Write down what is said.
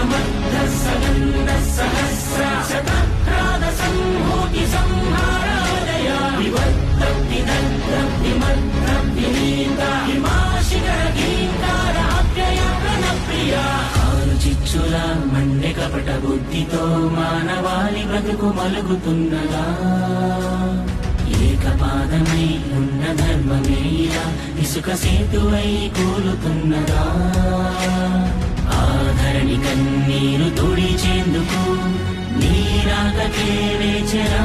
समर्थ सनन्द सहस्र शतप्राद संहूति संहारादया विवर्त विदग्ध विमर्थ विनीता हिमाशिखर गीतार अव्यय प्रणप्रिया చిచ్చుల మండె కపట బుద్ధితో మానవాళి బ్రతుకు మలుగుతున్నదా ఏకపాదమై ఉన్న ధర్మమే ఇలా ఇసుక సేతువై కూలుతున్నదా ఆధరణి కన్నీరు తుడిచేందుకు నీరాకకే వేచరా